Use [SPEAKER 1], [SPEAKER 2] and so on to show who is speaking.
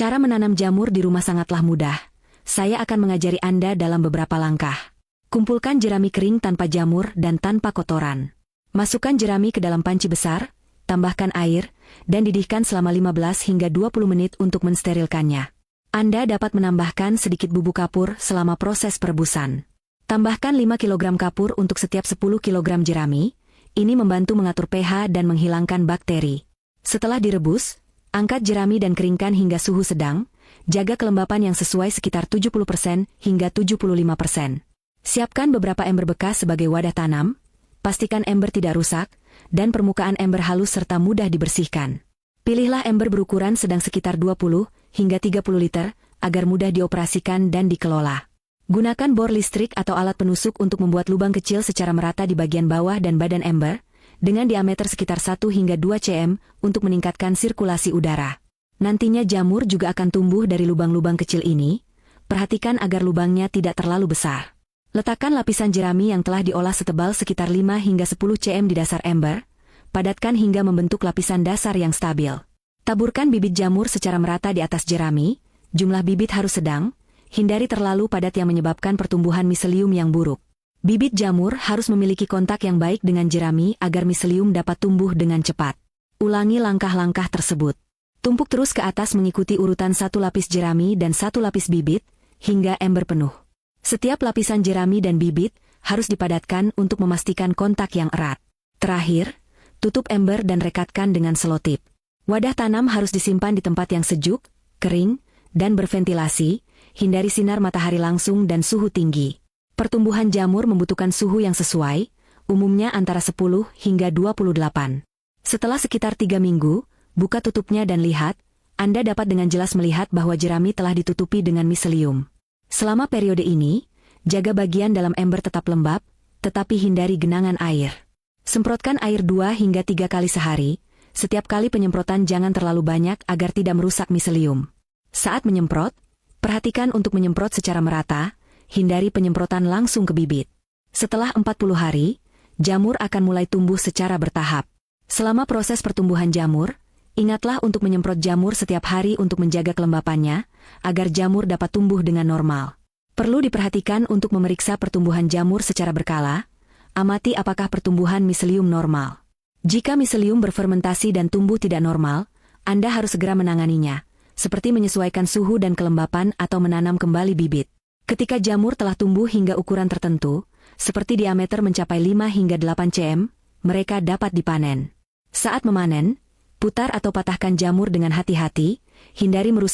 [SPEAKER 1] Cara menanam jamur di rumah sangatlah mudah. Saya akan mengajari Anda dalam beberapa langkah. Kumpulkan jerami kering tanpa jamur dan tanpa kotoran. Masukkan jerami ke dalam panci besar, tambahkan air, dan didihkan selama 15 hingga 20 menit untuk mensterilkannya. Anda dapat menambahkan sedikit bubuk kapur selama proses perebusan. Tambahkan 5 kg kapur untuk setiap 10 kg jerami. Ini membantu mengatur pH dan menghilangkan bakteri. Setelah direbus, angkat jerami dan keringkan hingga suhu sedang. Jaga kelembapan yang sesuai sekitar 70% hingga 75%. Siapkan beberapa ember bekas sebagai wadah tanam. Pastikan ember tidak rusak, dan permukaan ember halus serta mudah dibersihkan. Pilihlah ember berukuran sedang sekitar 20 hingga 30 liter, agar mudah dioperasikan dan dikelola. Gunakan bor listrik atau alat penusuk untuk membuat lubang kecil secara merata di bagian bawah dan badan ember, dengan diameter sekitar 1 hingga 2 cm untuk meningkatkan sirkulasi udara. Nantinya jamur juga akan tumbuh dari lubang-lubang kecil ini. Perhatikan agar lubangnya tidak terlalu besar. Letakkan lapisan jerami yang telah diolah setebal sekitar 5 hingga 10 cm di dasar ember. Padatkan hingga membentuk lapisan dasar yang stabil. Taburkan bibit jamur secara merata di atas jerami. Jumlah bibit harus sedang. Hindari terlalu padat yang menyebabkan pertumbuhan miselium yang buruk. Bibit jamur harus memiliki kontak yang baik dengan jerami agar miselium dapat tumbuh dengan cepat. Ulangi langkah-langkah tersebut. Tumpuk terus ke atas mengikuti urutan 1 lapis jerami dan 1 lapis bibit, hingga ember penuh. Setiap lapisan jerami dan bibit harus dipadatkan untuk memastikan kontak yang erat. Terakhir, tutup ember dan rekatkan dengan selotip. Wadah tanam harus disimpan di tempat yang sejuk, kering, dan berventilasi. Hindari sinar matahari langsung dan suhu tinggi. Pertumbuhan jamur membutuhkan suhu yang sesuai, umumnya antara 10 hingga 28. Setelah sekitar 3 minggu, buka tutupnya dan lihat, Anda dapat dengan jelas melihat bahwa jerami telah ditutupi dengan miselium. Selama periode ini, jaga bagian dalam ember tetap lembab, tetapi hindari genangan air. Semprotkan air 2 hingga 3 kali sehari, setiap kali penyemprotan jangan terlalu banyak agar tidak merusak miselium. Saat menyemprot, perhatikan untuk menyemprot secara merata, hindari penyemprotan langsung ke bibit. Setelah 40 hari, jamur akan mulai tumbuh secara bertahap. Selama proses pertumbuhan jamur, ingatlah untuk menyemprot jamur setiap hari untuk menjaga kelembapannya, agar jamur dapat tumbuh dengan normal. Perlu diperhatikan untuk memeriksa pertumbuhan jamur secara berkala, amati apakah pertumbuhan miselium normal. Jika miselium berfermentasi dan tumbuh tidak normal, Anda harus segera menanganinya, seperti menyesuaikan suhu dan kelembapan atau menanam kembali bibit. Ketika jamur telah tumbuh hingga ukuran tertentu, seperti diameter mencapai 5 hingga 8 cm, mereka dapat dipanen. Saat memanen, putar atau patahkan jamur dengan hati-hati, hindari merusak